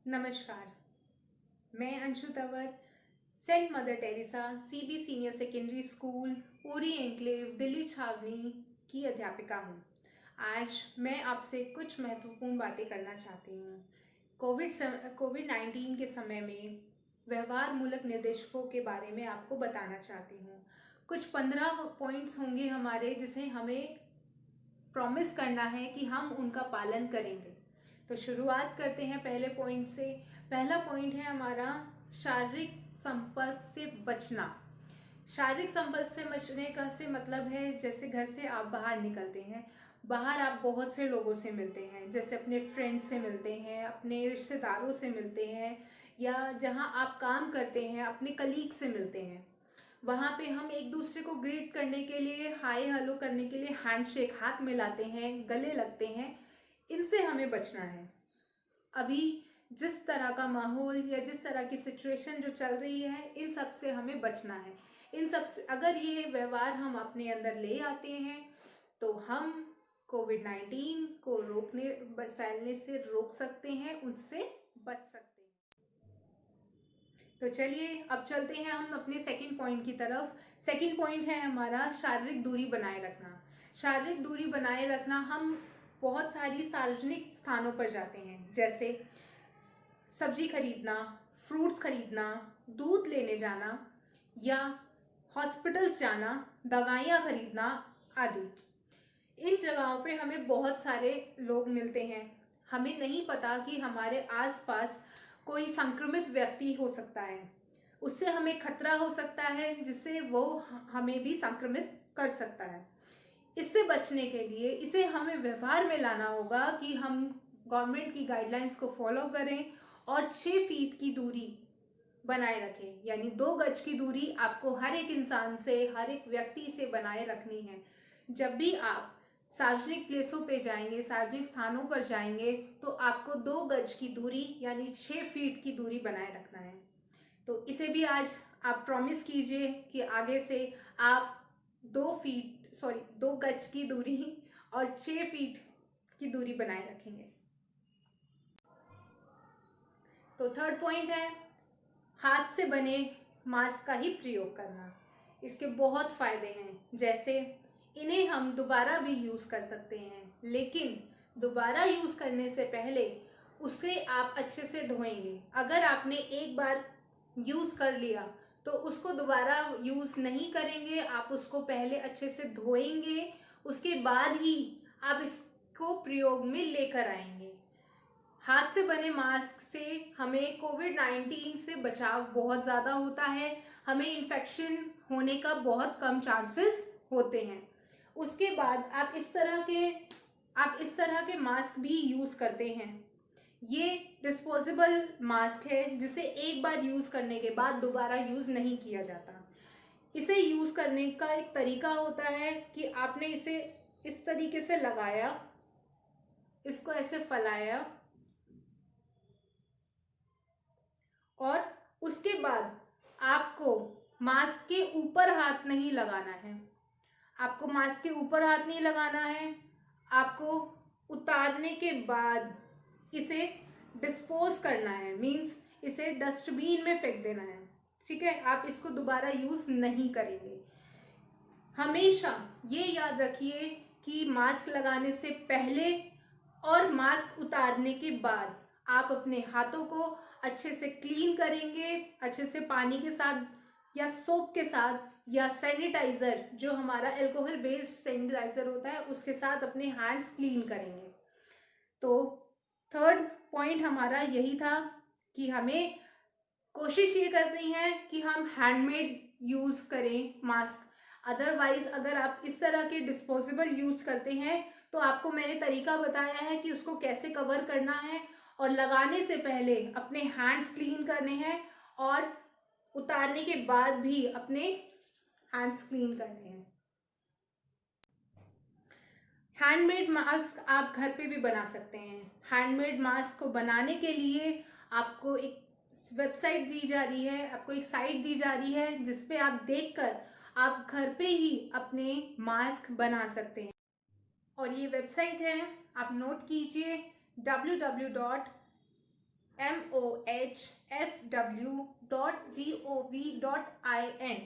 नमस्कार। मैं Anshu Tanwar, saint Mother Teresa CB senior secondary school, Uri enclave, Delhi छावनी की अध्यापिका हूँ। आज मैं आपसे कुछ महत्वपूर्ण बातें करना चाहती हूँ। कोविड-19 के समय में व्यवहार मूलक निर्देशों के बारे में आपको बताना चाहती हूँ। कुछ 15 पॉइंट्स होंगे हमारे, जिसे हमें प्रॉमिस करना है कि हम उनका पालन करेंगे। तो शुरुआत करते हैं पहले पॉइंट से। पहला पॉइंट है हमारा शारीरिक संपर्क से बचना। शारीरिक संपर्क से बचने का से मतलब है, जैसे घर से आप बाहर निकलते हैं, बाहर आप बहुत से लोगों से मिलते हैं, जैसे अपने फ्रेंड से मिलते हैं, अपने रिश्तेदारों से मिलते हैं, या जहां आप काम करते हैं अपने कलीग से मिलते हैं। वहाँ पे हम एक दूसरे को ग्रीट करने के लिए, हाय हेलो करने के लिए हैंडशेक, हाथ मिलाते हैं, गले लगते हैं। इनसे हमें बचना है। अभी जिस तरह का माहौल या जिस तरह की सिचुएशन जो चल रही है, इन सब से हमें बचना है। इन सब से अगर ये व्यवहार हम अपने अंदर ले आते हैं तो हम कोविड-19 को फैलने से रोक सकते हैं, उससे बच सकते हैं। तो चलिए अब चलते हैं हम अपने सेकंड पॉइंट की तरफ। सेकंड पॉइंट है हमारा शारीरिक दूरी बनाए रखना। शारीरिक दूरी बनाए रखना, हम बहुत सारी सार्वजनिक स्थानों पर जाते हैं, जैसे सब्जी खरीदना, फ्रूट्स खरीदना, दूध लेने जाना, या हॉस्पिटल्स जाना, दवाइयाँ खरीदना आदि। इन जगहों पे हमें बहुत सारे लोग मिलते हैं। हमें नहीं पता कि हमारे आसपास कोई संक्रमित व्यक्ति हो सकता है, उससे हमें खतरा हो सकता है, जिससे वो हमें भी संक्रमित कर सकता है। इससे बचने के लिए इसे हमें व्यवहार में लाना होगा कि हम गवर्नमेंट की गाइडलाइंस को फॉलो करें और 6 फीट की दूरी बनाए रखें, यानी 2 गज की दूरी आपको हर एक इंसान से, हर एक व्यक्ति से बनाए रखनी है। जब भी आप सार्वजनिक प्लेसों पे जाएंगे, सार्वजनिक स्थानों पर जाएंगे, तो आपको 2 गज की दूरी यानी 6 फीट की दूरी बनाए रखना है। तो इसे भी आज आप प्रॉमिस कीजिए कि आगे से आप 2 गज की दूरी और 6 फीट की दूरी बनाए रखेंगे। तो थर्ड पॉइंट है हाथ से बने मास्क का ही प्रयोग करना। इसके बहुत फायदे हैं, जैसे इन्हें हम दोबारा भी यूज़ कर सकते हैं, लेकिन दोबारा यूज़ करने से पहले उसे आप अच्छे से धोएंगे। अगर आपने एक बार यूज़ कर लिया तो उसको दोबारा यूज़ नहीं करेंगे, आप उसको पहले अच्छे से धोएंगे, उसके बाद ही आप इसको प्रयोग में लेकर आएंगे। हाथ से बने मास्क से हमें कोविड-19 से बचाव बहुत ज़्यादा होता है, हमें इन्फेक्शन होने का बहुत कम चांसेस होते हैं। उसके बाद आप इस तरह के मास्क भी यूज़ करते हैं। ये डिस्पोजेबल मास्क है, जिसे एक बार यूज़ करने के बाद दोबारा यूज़ नहीं किया जाता। इसे यूज़ करने का एक तरीका होता है कि आपने इसे इस तरीके से लगाया, इसको ऐसे फैलाया, और उसके बाद आपको मास्क के ऊपर हाथ नहीं लगाना है। आपको मास्क के ऊपर हाथ नहीं लगाना है। आपको उतारने के बाद इसे डिस्पोज करना है, मीन्स इसे डस्टबिन में फेंक देना है। ठीक है, आप इसको दोबारा यूज नहीं करेंगे। हमेशा ये याद रखिए कि मास्क लगाने से पहले और मास्क उतारने के बाद आप अपने हाथों को अच्छे से क्लीन करेंगे, अच्छे से पानी के साथ या सोप के साथ या सैनिटाइज़र, जो हमारा अल्कोहल बेस्ड सैनिटाइज़र होता है, उसके साथ अपने हैंड्स क्लीन करेंगे। तो थर्ड पॉइंट हमारा यही था कि हमें कोशिश ये करनी है कि हम हैंडमेड यूज़ करें मास्क। अदरवाइज अगर आप इस तरह के डिस्पोजेबल यूज़ करते हैं तो आपको मैंने तरीका बताया है कि उसको कैसे कवर करना है, और लगाने से पहले अपने हैंड्स क्लीन करने हैं और उतारने के बाद भी अपने हैंड्स क्लीन करने हैं। हैंडमेड मास्क आप घर पे भी बना सकते हैं। हैंडमेड मास्क को बनाने के लिए आपको एक वेबसाइट दी जा रही है, आपको एक साइट दी जा रही है, जिसपे आप देखकर आप घर पे ही अपने मास्क बना सकते हैं। और ये वेबसाइट है, आप नोट कीजिए, www.hygienemask.in। mohfw.gov.in।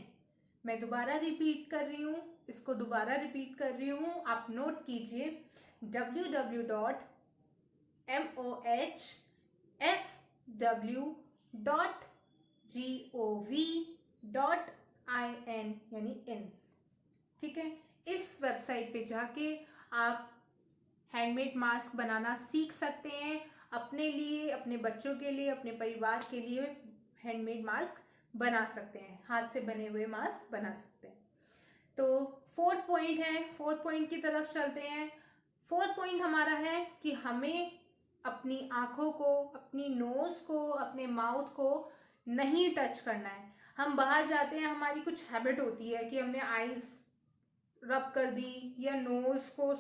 मैं दोबारा रिपीट कर रही हूँ, इसको दोबारा रिपीट कर रही हूँ, आप नोट कीजिए www.mohfw.gov.in यानी इन। ठीक है, इस वेबसाइट पे जाके आप हैंडमेड मास्क बनाना सीख सकते हैं, अपने लिए, अपने बच्चों के लिए, अपने परिवार के लिए हैंडमेड मास्क बना सकते हैं, हाथ से बने हुए मास्क बना सकते हैं। तो फोर्थ पॉइंट है, फोर्थ पॉइंट की तरफ चलते हैं। फोर्थ पॉइंट हमारा है कि हमें अपनी आंखों को, अपनी नोज को, अपने माउथ को नहीं टच करना है। हम बाहर जाते हैं, हमारी कुछ हैबिट होती है कि हमने आईज रब कर दी या नोज को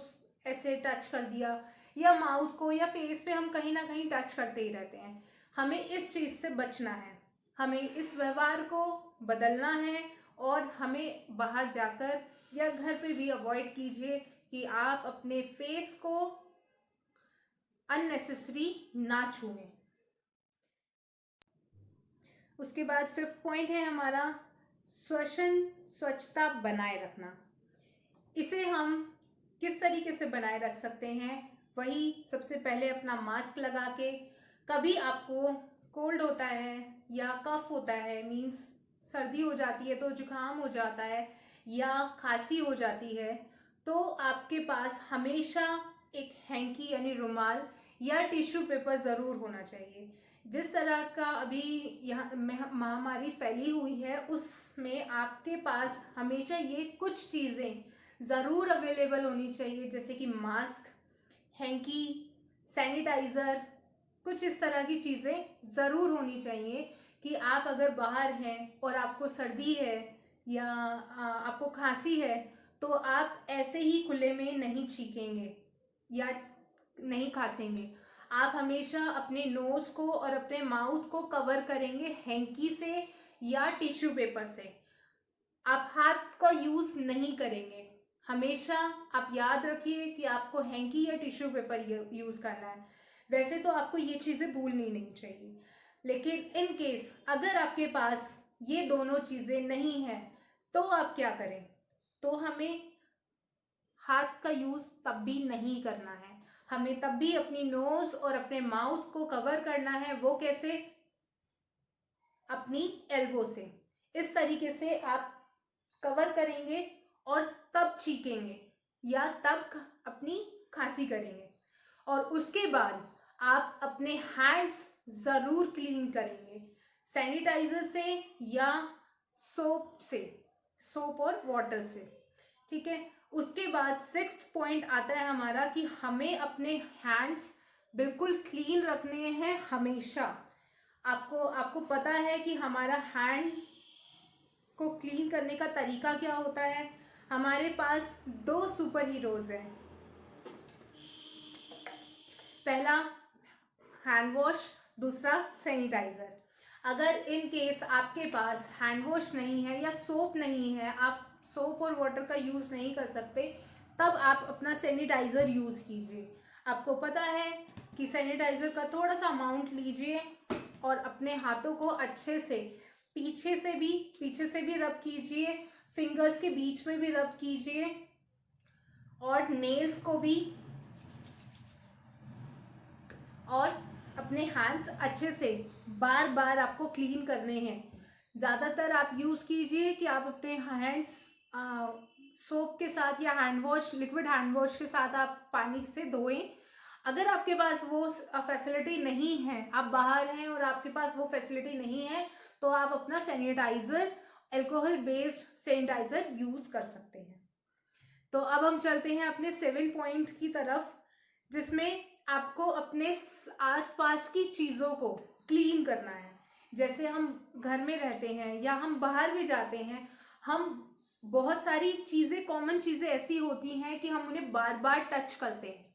ऐसे टच कर दिया या माउथ को या फेस पे हम कहीं ना कहीं टच करते ही रहते हैं। हमें इस चीज़ से बचना है, हमें इस व्यवहार को बदलना है और हमें बाहर जाकर या घर पे भी अवॉइड कीजिए कि आप अपने फेस को अननेसेसरी ना छुएं। उसके बाद फिफ्थ पॉइंट है हमारा श्वसन स्वच्छता बनाए रखना। इसे हम किस तरीके से बनाए रख सकते हैं? वही सबसे पहले अपना मास्क लगा के, कभी आपको कोल्ड होता है या कफ होता है, मीन्स सर्दी हो जाती है तो जुकाम हो जाता है या खांसी हो जाती है, तो आपके पास हमेशा एक हैंकी यानी रुमाल या टिश्यू पेपर ज़रूर होना चाहिए। जिस तरह का अभी यहाँ महामारी फैली हुई है, उसमें आपके पास हमेशा ये कुछ चीज़ें ज़रूर अवेलेबल होनी चाहिए, जैसे कि मास्क, हैंकी, सैनिटाइज़र, कुछ इस तरह की चीज़ें ज़रूर होनी चाहिए कि आप अगर बाहर हैं और आपको सर्दी है या आपको खांसी है तो आप ऐसे ही खुले में नहीं छींकेंगे या नहीं खांसेंगे। आप हमेशा अपने नोज़ को और अपने माउथ को कवर करेंगे हैंकी से या टिश्यू पेपर से। आप हाथ का यूज़ नहीं करेंगे। हमेशा आप याद रखिए कि आपको हैंकी या टिश्यू पेपर यूज़ करना है। वैसे तो आपको ये चीज़ें भूलनी नहीं चाहिए, लेकिन इन केस अगर आपके पास ये दोनों चीज़ें नहीं हैं तो आप क्या करें? तो हमें हाथ का यूज़ तब भी नहीं करना है, हमें तब भी अपनी नोज़ और अपने माउथ को कवर करना है। वो कैसे? अपनी एल्बो से इस तरीके से आप कवर करेंगे और तब छींकेंगे या तब अपनी खांसी करेंगे। और उसके बाद आप अपने हैंड्स ज़रूर क्लीन करेंगे सैनिटाइज़र से या सोप से, सोप और वाटर से। ठीक है, उसके बाद सिक्स्थ पॉइंट आता है हमारा कि हमें अपने हैंड्स बिल्कुल क्लीन रखने हैं हमेशा। आपको पता है कि हमारा हैंड को क्लीन करने का तरीका क्या होता है? हमारे पास दो सुपर हीरोज हैं। पहला हैंड वॉश, दूसरा सैनिटाइज़र। अगर इन केस आपके पास हैंड वॉश नहीं है या सोप नहीं है, आप सोप और वाटर का यूज़ नहीं कर सकते, तब आप अपना सैनिटाइज़र यूज़ कीजिए। आपको पता है कि सैनिटाइज़र का थोड़ा सा अमाउंट लीजिए और अपने हाथों को अच्छे से पीछे से भी रब कीजिए, फिंगर्स के बीच में भी रब कीजिए और नेल्स को भी, और अपने हैंड्स अच्छे से बार बार आपको क्लीन करने हैं। ज़्यादातर आप यूज़ कीजिए कि आप अपने हैंड्स सोप के साथ या hand wash, liquid hand wash के साथ आप पानी से धोएं। अगर आपके पास वो फैसिलिटी नहीं है, आप बाहर हैं और आपके पास वो फैसिलिटी नहीं है, तो आप अपना sanitiser, alcohol based sanitiser use कर सकते हैं। तो अब हम चलते हैं अपने 7 पॉइंट की तरफ, जिसमें आपको अपने आसपास की चीज़ों को क्लीन करना है। जैसे हम घर में रहते हैं या हम बाहर भी जाते हैं, हम बहुत सारी चीज़ें, कॉमन चीज़ें ऐसी होती हैं कि हम उन्हें बार बार टच करते हैं।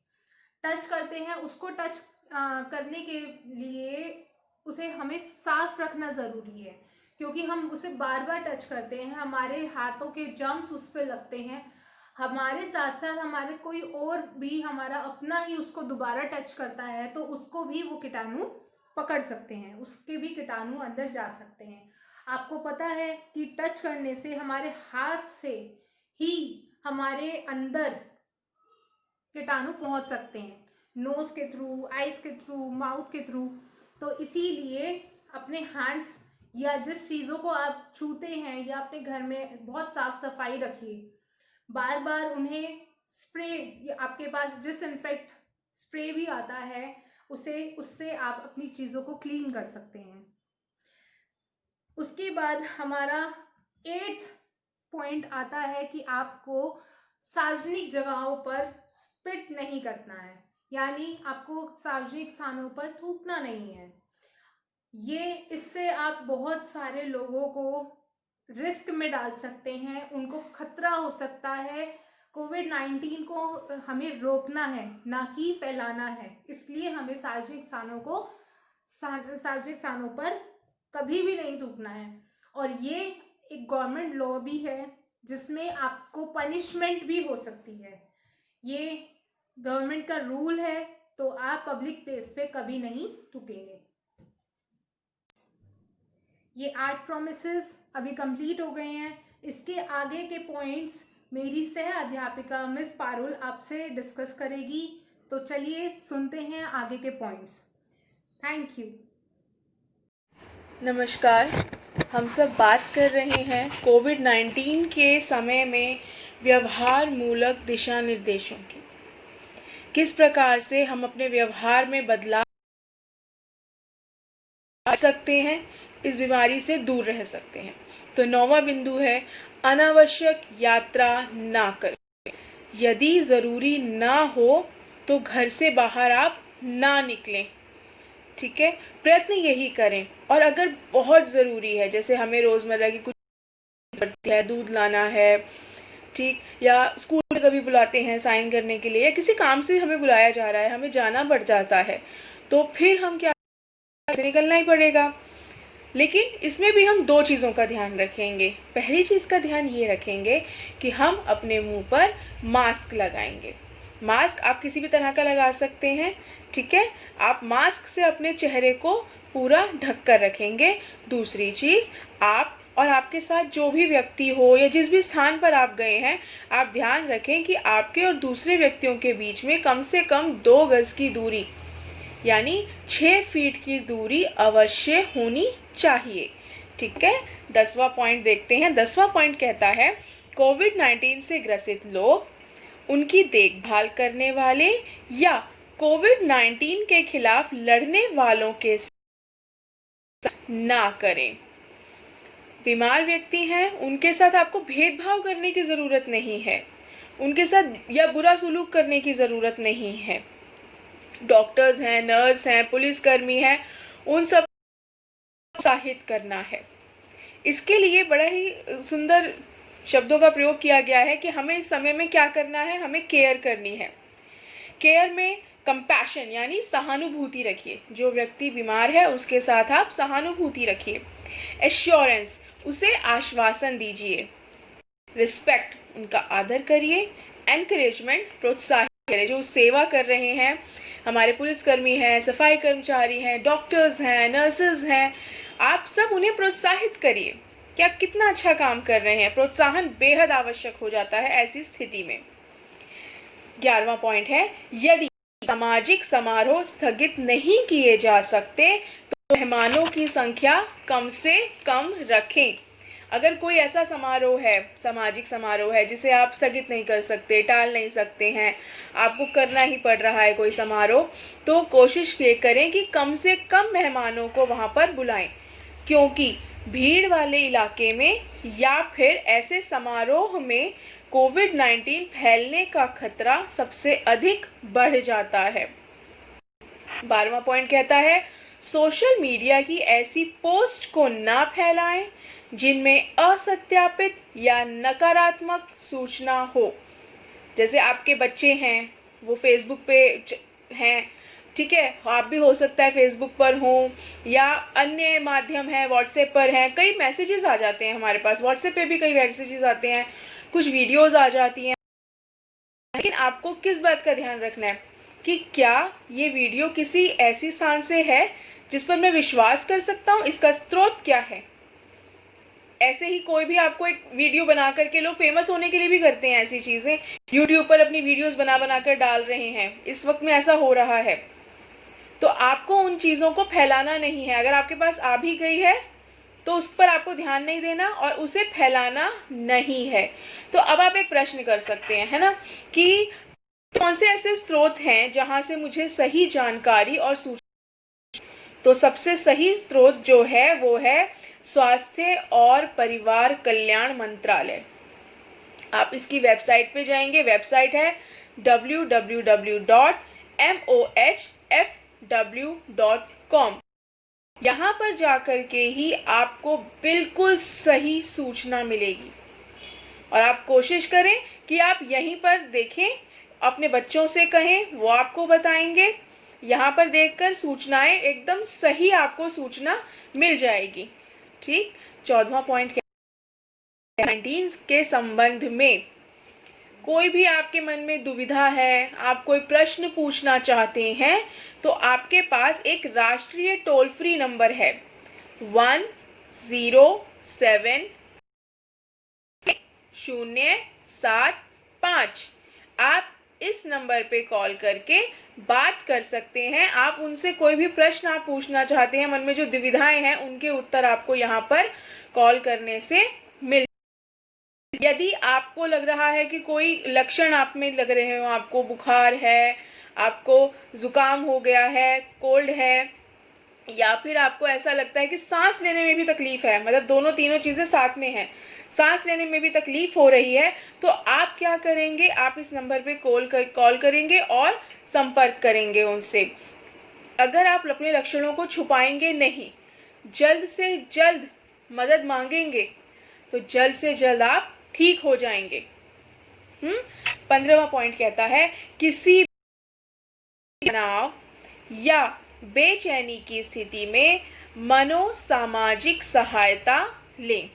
उसको टच करने के लिए उसे हमें साफ रखना ज़रूरी है, क्योंकि हम उसे बार बार टच करते हैं, हमारे हाथों के जर्म्स उस पर लगते हैं। हमारे साथ साथ हमारे कोई और भी हमारा अपना ही उसको दोबारा टच करता है तो उसको भी वो कीटाणु पकड़ सकते हैं, उसके भी कीटाणु अंदर जा सकते हैं। आपको पता है कि टच करने से, हमारे हाथ से ही हमारे अंदर कीटाणु पहुंच सकते हैं, नोज के थ्रू, आइज के थ्रू, माउथ के थ्रू। तो इसीलिए अपने हैंड्स या जिस चीज़ों को आप छूते हैं या अपने घर में बहुत साफ सफाई रखिए। बार बार उन्हें स्प्रे, या आपके पास डिसइंफेक्ट स्प्रे भी आता है, उससे आप अपनी चीज़ों को क्लीन कर सकते हैं। उसके बाद हमारा 8th पॉइंट आता है कि आपको सार्वजनिक जगहों पर स्पिट नहीं करना है, यानी आपको सार्वजनिक स्थानों पर थूकना नहीं है। इससे आप बहुत सारे लोगों को रिस्क में डाल सकते हैं, उनको खतरा हो सकता है। कोविड-19 को हमें रोकना है, ना कि फैलाना है। इसलिए हमें सार्वजनिक स्थानों पर कभी भी नहीं थूकना है। और ये एक गवर्नमेंट लॉ भी है जिसमें आपको पनिशमेंट भी हो सकती है। ये गवर्नमेंट का रूल है, तो आप पब्लिक प्लेस पे कभी नहीं थूकेंगे। ये 8 प्रॉमिसेस अभी कंप्लीट हो गए हैं। इसके आगे के पॉइंट्स मेरी सह अध्यापिका मिस पारुल आपसे डिस्कस करेगी। तो चलिए सुनते हैं आगे के पॉइंट्स। Thank you. नमस्कार, हम सब बात कर रहे हैं कोविड-19 के समय में व्यवहार मूलक दिशा निर्देशों की। किस प्रकार से हम अपने व्यवहार में बदलाव ला सकते हैं, इस बीमारी से दूर रह सकते हैं। तो 9वां बिंदु है अनावश्यक यात्रा ना करें। यदि ज़रूरी ना हो तो घर से बाहर आप ना निकलें, ठीक है। प्रयत्न यही करें। और अगर बहुत ज़रूरी है, जैसे हमें रोज़मर्रा की कुछ पड़ती है, दूध लाना है, ठीक, या स्कूल में कभी बुलाते हैं साइन करने के लिए, या किसी काम से हमें बुलाया जा रहा है, हमें जाना पड़ जाता है, तो फिर हम क्या, निकलना ही पड़ेगा। लेकिन इसमें भी हम 2 चीज़ों का ध्यान रखेंगे। पहली चीज़ का ध्यान ये रखेंगे कि हम अपने मुंह पर मास्क लगाएंगे। मास्क आप किसी भी तरह का लगा सकते हैं, ठीक है। आप मास्क से अपने चेहरे को पूरा ढक कर रखेंगे। दूसरी चीज़, आप और आपके साथ जो भी व्यक्ति हो या जिस भी स्थान पर आप गए हैं, आप ध्यान रखें कि आपके और दूसरे व्यक्तियों के बीच में कम से कम 2 गज की दूरी, यानी 6 फीट की दूरी अवश्य होनी चाहिए, ठीक है। 10वां पॉइंट देखते हैं। 10वां पॉइंट कहता है कोविड-19 से ग्रसित लोग, उनकी देखभाल करने वाले या कोविड-19 के खिलाफ लड़ने वालों के साथ ना करें। बीमार व्यक्ति हैं, उनके साथ आपको भेदभाव करने की ज़रूरत नहीं है, उनके साथ या बुरा सलूक करने की ज़रूरत नहीं है। डॉक्टर्स हैं, नर्स हैं, पुलिसकर्मी हैं, उन सब प्रोत्साहित करना है। इसके लिए बड़ा ही सुंदर शब्दों का प्रयोग किया गया है कि हमें इस समय में क्या करना है, हमें केयर करनी है। केयर में कंपैशन यानी सहानुभूति रखिए। जो व्यक्ति बीमार है उसके साथ आप सहानुभूति रखिए। एश्योरेंस, उसे आश्वासन दीजिए। रिस्पेक्ट, उनका आदर करिए। एनकरेजमेंट, प्रोत्साहित करें। जो सेवा कर रहे हैं, हमारे पुलिसकर्मी हैं, सफाई कर्मचारी हैं, डॉक्टर्स हैं, नर्सेज हैं, आप सब उन्हें प्रोत्साहित करिए कि आप कितना अच्छा काम कर रहे हैं। प्रोत्साहन बेहद आवश्यक हो जाता है ऐसी स्थिति में। 11वां पॉइंट है, यदि सामाजिक समारोह स्थगित नहीं किए जा सकते तो मेहमानों की संख्या कम से कम रखें। अगर कोई ऐसा समारोह है, सामाजिक समारोह है, जिसे आप स्थगित नहीं कर सकते, टाल नहीं सकते हैं, आपको करना ही पड़ रहा है कोई समारोह, तो कोशिश ये करें कि कम से कम मेहमानों को वहाँ पर बुलाएं। क्योंकि भीड़ वाले इलाके में या फिर ऐसे समारोह में कोविड-19 फैलने का खतरा सबसे अधिक बढ़ जाता है। 12वां पॉइंट कहता है, सोशल मीडिया की ऐसी पोस्ट को ना फैलाएं जिनमें असत्यापित या नकारात्मक सूचना हो। जैसे आपके बच्चे हैं, वो फेसबुक पे हैं, ठीक है, आप भी हो सकता है फेसबुक पर हो, या अन्य माध्यम है, व्हाट्सएप पर हैं, कई मैसेजेस आ जाते हैं हमारे पास, व्हाट्सएप पे भी कई मैसेजेस आते हैं, कुछ वीडियोस आ जाती हैं। लेकिन आपको किस बात का ध्यान रखना है कि क्या ये वीडियो किसी ऐसी स्थान से है जिस पर मैं विश्वास कर सकता हूँ, इसका स्रोत क्या है। ऐसे ही कोई भी आपको एक वीडियो बना करके, लोग फेमस होने के लिए भी करते हैं ऐसी चीजें, यूट्यूब पर अपनी वीडियोस बना बना कर डाल रहे हैं, इस वक्त में ऐसा हो रहा है। तो आपको उन चीजों को फैलाना नहीं है। अगर आपके पास आ भी गई है तो उस पर आपको ध्यान नहीं देना और उसे फैलाना नहीं है। तो अब आप एक प्रश्न कर सकते हैं, है ना, कि कौन से ऐसे स्रोत हैं जहां से मुझे सही जानकारी और सूचना। तो सबसे सही स्रोत जो है वो है स्वास्थ्य और परिवार कल्याण मंत्रालय। आप इसकी वेबसाइट पे जाएंगे, वेबसाइट है www.mohfw.com। यहाँ पर जाकर के ही आपको बिल्कुल सही सूचना मिलेगी और आप कोशिश करें कि आप यहीं पर देखें, अपने बच्चों से कहें, वो आपको बताएंगे। यहाँ पर देखकर सूचनाएं एकदम सही आपको सूचना मिल जाएगी। ठीक। 14वां पॉइंट कोविड-19 के संबंध में कोई भी आपके मन में दुविधा है, आप कोई प्रश्न पूछना चाहते हैं, तो आपके पास एक राष्ट्रीय टोल फ्री नंबर है 1075075। आप इस नंबर पे कॉल करके बात कर सकते हैं। आप उनसे कोई भी प्रश्न आप पूछना चाहते हैं, मन में जो दुविधाएं हैं उनके उत्तर आपको यहाँ पर कॉल करने से मिल। यदि आपको लग रहा है कि कोई लक्षण आप में लग रहे हो, आपको बुखार है, आपको जुकाम हो गया है, कोल्ड है, या फिर आपको ऐसा लगता है कि सांस लेने में भी तकलीफ है, मतलब दोनों तीनों चीजें साथ में हैं, सांस लेने में भी तकलीफ हो रही है, तो आप क्या करेंगे, आप इस नंबर पे कॉल करेंगे और संपर्क करेंगे उनसे। अगर आप अपने लक्षणों को छुपाएंगे नहीं, जल्द से जल्द मदद मांगेंगे, तो जल्द से जल्द आप ठीक हो जाएंगे। 15वां पॉइंट कहता है किसी तनाव या बेचैनी की स्थिति में मनोसामाजिक सहायता लें।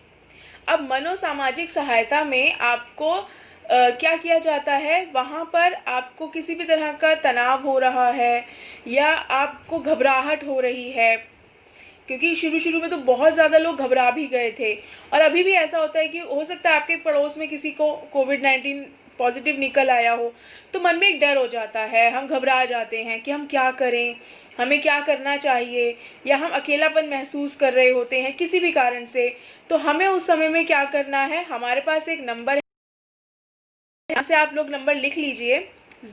अब मनोसामाजिक सहायता में आपको क्या किया जाता है, वहां पर आपको किसी भी तरह का तनाव हो रहा है या आपको घबराहट हो रही है, क्योंकि शुरू में तो बहुत ज़्यादा लोग घबरा भी गए थे, और अभी भी ऐसा होता है कि हो सकता है आपके पड़ोस में किसी को कोविड-19 पॉजिटिव निकल आया हो, तो मन में एक डर हो जाता है, हम घबरा जाते हैं कि हम क्या करें, हमें क्या करना चाहिए, या हम अकेलापन महसूस कर रहे होते हैं किसी भी कारण से। तो हमें उस समय में क्या करना है, हमारे पास एक नंबर है, यहाँ से आप लोग नंबर लिख लीजिए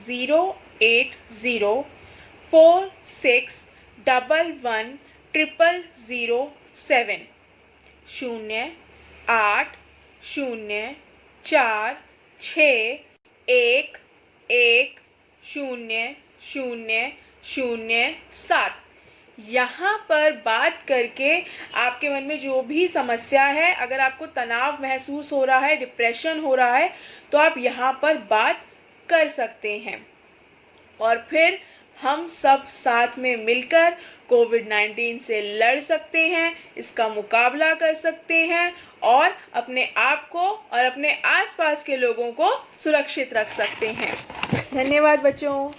08046111007 0846111007। यहाँ पर बात करके आपके मन में जो भी समस्या है, अगर आपको तनाव महसूस हो रहा है, डिप्रेशन हो रहा है, तो आप यहाँ पर बात कर सकते हैं और फिर हम सब साथ में मिलकर कोविड-19 से लड़ सकते हैं, इसका मुकाबला कर सकते हैं और अपने आप को और अपने आसपास के लोगों को सुरक्षित रख सकते हैं। धन्यवाद बच्चों।